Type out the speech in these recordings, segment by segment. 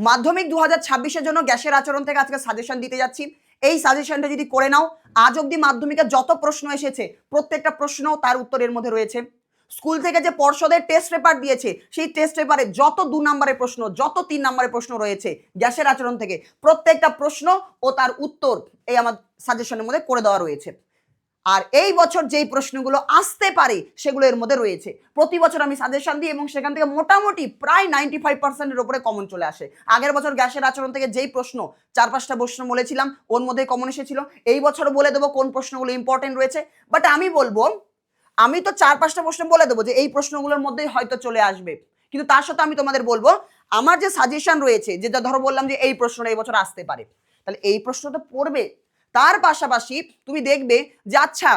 মাধ্যমিক 2026-এর জন্য গ্যাসের আচরণ থেকে আজকে সাজেশন দিতে যাচ্ছি। এই সাজেশনটা যদি করে নাও, আজ অবধি মাধ্যমিকের যত প্রশ্ন এসেছে প্রত্যেকটা প্রশ্ন তার উত্তরের মধ্যে রয়েছে। স্কুল থেকে যে পর্ষদের টেস্ট পেপার দিয়েছে সেই টেস্ট পেপারে যত 2 নম্বরের প্রশ্ন, যত 3 নম্বরের প্রশ্ন রয়েছে গ্যাসের আচরণ থেকে প্রত্যেকটা প্রশ্ন ও তার উত্তর এই আমার সাজেশনের মধ্যে করে দেওয়া রয়েছে। আর এই বছর যেই প্রশ্নগুলো আসতে পারে সেগুলো এর মধ্যে রয়েছে। প্রতি বছর আমি সাজেশন দিই এবং সেখান থেকে মোটামুটি প্রায় 95%-এর উপরে কমন চলে আসে। আগের বছর গ্যাসের আচরণ থেকে যেই প্রশ্ন 4-5টা প্রশ্ন বলেছিলাম ওর মধ্যে কমন এসেছিল। এই বছরও বলে দেবো কোন প্রশ্নগুলো ইম্পর্টেন্ট রয়েছে, বাট আমি বলবো আমি তো 4-5টা প্রশ্ন বলে দেবো যে এই প্রশ্নগুলোর মধ্যেই হয়তো চলে আসবে, কিন্তু তার সাথে আমি তোমাদের বলবো আমার যে সাজেশন রয়েছে, যেটা ধরো বললাম যে এই প্রশ্নটা এই বছর আসতে পারে, তাহলে এই প্রশ্নটা পড়বে। তার পাশাপাশি তুমি দেখবে যে আচ্ছা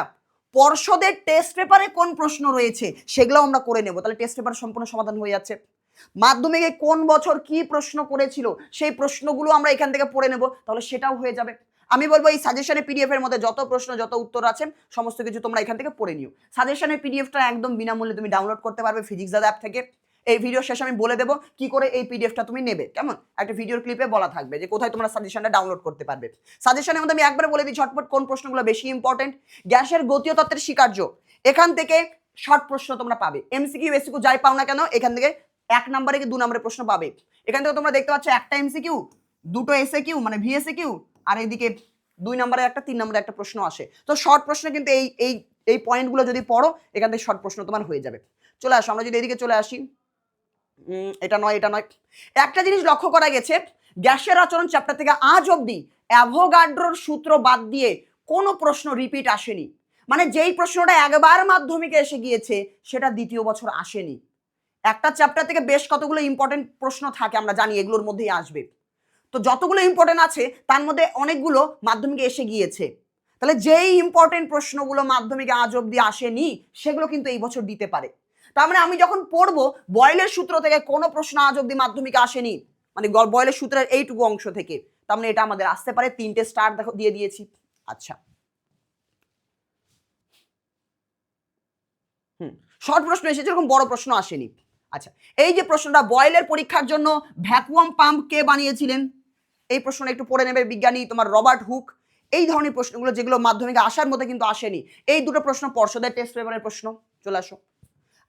পর্ষদের টেস্ট পেপারে কোন প্রশ্ন রয়েছে সেগুলো আমরা করে নেব, তাহলে টেস্ট পেপার সম্পূর্ণ সমাধান হয়ে যাচ্ছে। মাধ্যমিকে কোন বছর কি প্রশ্ন করেছিল সেই প্রশ্নগুলো আমরা এখান থেকে পড়ে নেব, তাহলে সেটাও হয়ে যাবে। আমি বলবো এই সাজেশনের পিডিএফ এর মধ্যে যত প্রশ্ন যত উত্তর আছে সমস্ত কিছু তোমরা এখান থেকে পড়ে নিও। সাজেশনের পিডিএফটা একদম বিনামূল্যে তুমি ডাউনলোড করতে পারবে ফিজিক্স দাদা অ্যাপ থেকে। এই ভিডিও শেষে আমি বলে দেবো কি করে এই পিডিএফটা তুমি নেবে, কেমন একটা ভিডিওর ক্লিপে বলা থাকবে যে কোথায় তোমরা সাজেশনটা ডাউনলোড করতে পারবে। সাজেশনের মধ্যে আমি একবার বলে দিই ঝটপট কোন প্রশ্নগুলো বেশি ইম্পর্টেন্ট। গ্যাসের গতীয় তত্ত্বের স্বীকার্য, এখান থেকে শর্ট প্রশ্ন তোমরা পাবে। এমসিকিউ এসিকিউ যাই পাও না কেন এখান থেকে 1 নম্বরে কি 2 নম্বরের প্রশ্ন পাবে। এখান থেকে তোমরা দেখতে পাচ্ছ একটা এমসিকিউ, দুটো এসএকিউ মানে ভিএসএকিউ, আর এইদিকে 2 নম্বরে একটা 3 নম্বরে একটা প্রশ্ন আসে। তো শর্ট প্রশ্ন কিন্তু এই এই এই পয়েন্টগুলো যদি পড়ো এখান থেকে শর্ট প্রশ্ন তোমার হয়ে যাবে। চলে আসো, আমরা যদি এদিকে চলে আসি, এটা নয় এটা নয়। একটা জিনিস লক্ষ্য করা গেছে গ্যাসের আচরণ চ্যাপ্টার থেকে আজ অবধি অ্যাভোগাড্রোর সূত্র বাদ দিয়ে কোনো প্রশ্ন রিপিট আসেনি। মানে যেই প্রশ্নটা একবার মাধ্যমিকে এসে গিয়েছে সেটা দ্বিতীয় বছর আসেনি। একটা চ্যাপ্টার থেকে বেশ কতগুলো ইম্পর্টেন্ট প্রশ্ন থাকে, আমরা জানি এগুলোর মধ্যেই আসবে। তো যতগুলো ইম্পর্টেন্ট আছে তার মধ্যে অনেকগুলো মাধ্যমিকে এসে গিয়েছে। তাহলে যেই ইম্পর্টেন্ট প্রশ্নগুলো মাধ্যমিকে আজ অবধি আসেনি সেগুলো কিন্তু এই বছর দিতে পারে। তার মানে আমি যখন পড়বো বয়েলের সূত্র থেকে কোনো প্রশ্ন আজ অবধি মাধ্যমিকে আসেনি, মানে বয়েলের সূত্রের এইটুকু অংশ থেকে, তার মানে এটা আমাদের আসতে পারে। 3টে স্টার দেখো দিয়ে দিয়েছি। আচ্ছা শর্ট প্রশ্ন এসেছে, এরকম বড় প্রশ্ন আসেনি। আচ্ছা এই যে প্রশ্নটা বয়েলের পরীক্ষার জন্য ভ্যাকুয়াম পাম্প কে বানিয়েছিলেন, এই প্রশ্নটা একটু পড়ে নেবে। বিজ্ঞানী তোমার রবার্ট হুক। এই ধরনের প্রশ্নগুলো যেগুলো মাধ্যমিকে আসার মধ্যে কিন্তু আসেনি, এই দুটো প্রশ্ন পর্ষদের টেস্ট পেপারের প্রশ্ন। চলে আসো,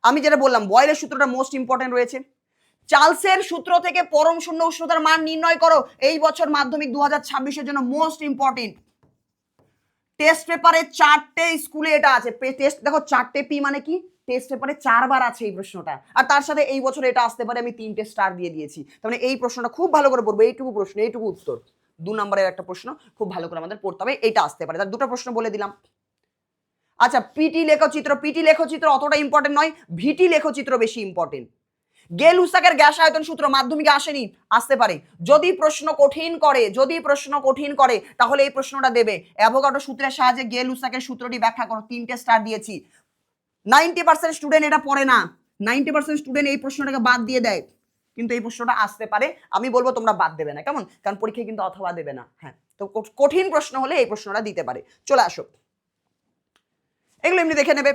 আমি যেটা বললাম বয়েলের সূত্রটা মোস্ট ইম্পর্টেন্ট রয়েছে। চার্লসের সূত্র থেকে পরম শূন্য উষ্ণতার মান নির্ণয় করো, এই বছর মাধ্যমিক 2026-এর জন্য মোস্ট ইম্পর্টেন্ট। টেস্ট পেপারে 4টে স্কুলে এটা আছে। টেস্ট দেখো 4টে পি মানে কি, টেস্ট পেপারে 4বার আছে এই প্রশ্নটা, আর তার সাথে এই বছর এটা আসতে পারে। আমি 3টে স্টার দিয়ে দিয়েছি। তার মানে এই প্রশ্নটা খুব ভালো করে পড়বো। এইটুকু প্রশ্ন এইটুকু উত্তর 2 নম্বরের একটা প্রশ্ন খুব ভালো করে আমাদের পড়তে হবে, এটা আসতে পারে। তার দুটো প্রশ্ন বলে দিলাম। আচ্ছা পিটি লেখচিত্র, পিটি লেখচিত্র অতটা ইম্পর্টেন্ট নয়, ভিটি লেখচিত্র বেশি ইম্পর্টেন্ট। গেল-উসাকের গ্যাস আয়তন সূত্র মাধ্যমিকে আসেনি, আসতে পারে। যদি প্রশ্ন কঠিন করে, যদি প্রশ্ন কঠিন করে তাহলে এই প্রশ্নটা দেবে। অ্যাভোগাড্রো সূত্রের সাহায্যে গেল-উসাকের সূত্রটি ব্যাখ্যা করো, 3টে স্টার দিয়েছি। 90% স্টুডেন্ট এটা পড়ে না, 90% স্টুডেন্ট এই প্রশ্নটাকে বাদ দিয়ে দেয়, কিন্তু এই প্রশ্নটা আসতে পারে। আমি বলবো তোমরা বাদ দেবে না, কেমন, কারণ পরীক্ষায় কিন্তু অথবা দেবে না। হ্যাঁ, তো কঠিন প্রশ্ন হলে এই প্রশ্নটা দিতে পারে। চলে আসো, এগুলো এমনি দেখে নেবে।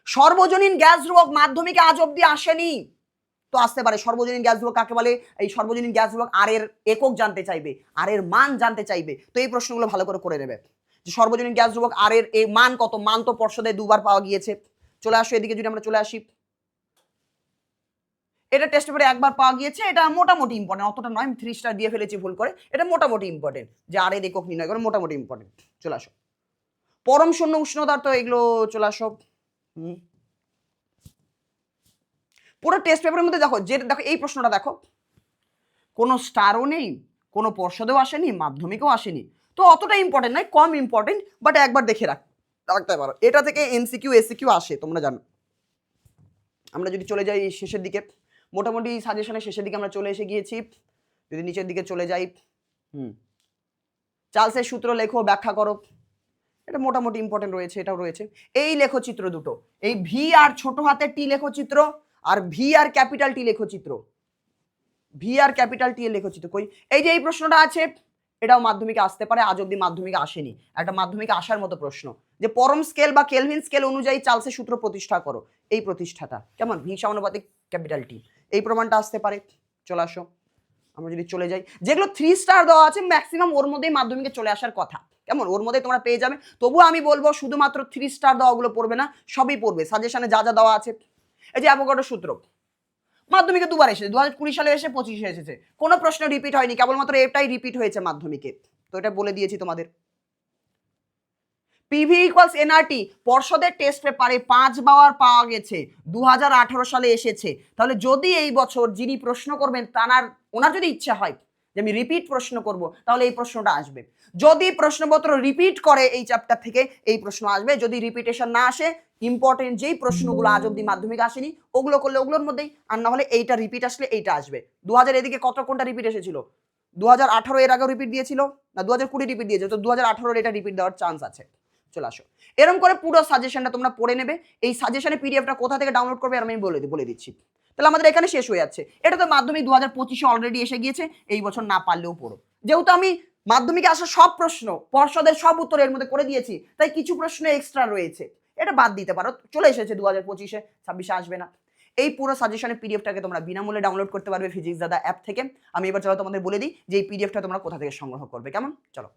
সর্বজনীন গ্যাস ধ্রুবক মাধ্যমিকে আজ অব্দি আসেনি, তো আসতে পারে। সর্বজনীন গ্যাস ধ্রুবক কাকে বলে, এই সর্বজনীন গ্যাস ধ্রুবক আর এর একক জানতে চাইবে, আর এর মান জানতে চাইবে। তো এই প্রশ্নগুলো ভালো করে নেবে যে সর্বজনীন গ্যাস ধ্রুবক আর এর এই মান কত, মান তো পর্ষদে 2বার পাওয়া গিয়েছে। চলে আসো এদিকে, যদি আমরা চলে আসি, এটা টেস্ট পেপারে 1বার পাওয়া গিয়েছে। এটা মোটামুটি ইম্পর্টেন্ট, অতটা নয়, আমি 3 স্টার দিয়ে ফেলেছি ভুল করে। এটা মোটামুটি ইম্পর্টেন্ট যে আর এর একক নির্ণয় করে, মোটামুটি ইম্পর্টেন্ট। চলে আসো পরম শূন্য উষ্ণতার, তো এগুলো চলে আসো। পুরো টেস্ট পেপারের মধ্যে দেখো, যে দেখো এই প্রশ্নটা দেখো, কোনো স্টারও নেই, কোনো পর্ষদেও আসেনি, মাধ্যমিকেও আসেনি, তো অতটা ইম্পর্টেন্ট নয়, কম ইম্পর্টেন্ট, বাট একবার দেখে রাখতে পারো। এটা থেকে এমসিকিউ এসিকিউ আসে, তোমরা জানো। আমরা যদি চলে যাই শেষের দিকে, মোটামুটি সাজেশনের শেষের দিকে আমরা চলে এসে গিয়েছি। যদি নিচের দিকে চলে যাই, চার্লসের সূত্র লেখো, ব্যাখ্যা করো, এটা মোটামুটি ইম্পর্টেন্ট রয়েছে, এটাও রয়েছে। এই লেখচিত্র দুটো, এই ভি আর ছোট হাতের টি লেখচিত্র আর ভি আর ক্যাপিটাল টি লেখচিত্র, ভি আর ক্যাপিটাল টি এর লেখচিত্র কই, এই যে এই প্রশ্নটা আছে, এটাও মাধ্যমিকে আসতে পারে, আজ অব্দি মাধ্যমিকে আসেনি। একটা মাধ্যমিকে আসার মতো প্রশ্ন, যে পরম স্কেল বা কেলভিন স্কেল অনুযায়ী চার্লসের সূত্র প্রতিষ্ঠা করো, এই প্রতিষ্ঠাটা কেমন, ভি সমানুপাতিক ক্যাপিটাল টি, এই প্রমাণটা আসতে পারে। চলে আসো, আমরা যদি চলে যাই, যেগুলো 3 স্টার দেওয়া আছে ম্যাক্সিমাম ওর মধ্যেই মাধ্যমিকে চলে আসার কথা, কেমন ওর মধ্যে তোমরা পেয়ে যাবে। তবুও আমি বলবো শুধুমাত্র 3 স্টার দেওয়াগুলো পড়বে না, সবই পড়বে। সাজেশনে যা যা দেওয়া আছে, এই যে অ্যাভোগাড্রো সূত্র মাধ্যমিকে দুবার এসেছে, 2020 সালে এসে 25-এ এসেছে, কোনো প্রশ্ন রিপিট হয়নি, কেবলমাত্র এটাই রিপিট হয়েছে মাধ্যমিকে। তো এটা বলে দিয়েছি তোমাদের। পিভি ইকুয়ালস এনআরটি পর্ষদের টেস্ট পেপারে 5 বার পাওয়া গেছে, 2018 সালে এসেছে। তাহলে যদি এই বছর যিনি প্রশ্ন করবেন ওনার যদি ইচ্ছা হয় যে আমি রিপিট প্রশ্ন করব, তাহলে এই প্রশ্নটা আসবে। যদি প্রশ্নপত্র রিপিট করে এই চ্যাপ্টার থেকে এই প্রশ্ন আসবে, যদি রিপিটেশন না আসে ইম্পর্টেন্ট যেই প্রশ্নগুলো আজ অব্দি মাধ্যমিক আসেনি ওগুলো করলে ওগুলোর মধ্যেই, আর না হলে এইটা রিপিট আসলে এইটা আসবে। 2000 এদিকে কোনটা রিপিট এসেছিল, 2018 এর আগেও রিপিট দিয়েছিল না, 2020 রিপিট দিয়েছে, তো 2018 এটা রিপিট দেওয়ার চান্স আছে। চলে আসো, এরকম করে পুরো সাজেশনটা তোমরা পড়ে নেবে। এই সাজেশনের পিডিএফটা কোথা থেকে ডাউনলোড করবে আমি বলে দিচ্ছি। তাহলে আমাদের এখানে শেষ হয়ে যাচ্ছে। এটা তো মাধ্যমিক 2025-এ অলরেডি এসে গিয়েছে, এই বছর না পারলেও পড়ো। যেহেতু আমি মাধ্যমিকে আসা সব প্রশ্ন পর্ষদের সব উত্তর এর মধ্যে করে দিয়েছি, তাই কিছু প্রশ্ন এক্সট্রা রয়েছে, এটা বাদ দিতে পারো, চলে এসেছে 2025-এ, 26-এ আসবে না। এই পুরো সাজেশনের পিডিএফটাকে তোমরা বিনামূল্যে ডাউনলোড করতে পারবে ফিজিক্স দাদা অ্যাপ থেকে। আমি এবার চলো তোমাদের বলে দিই যে এই পিডিএফটা তোমরা কোথা থেকে সংগ্রহ করবে, কেমন? চলো।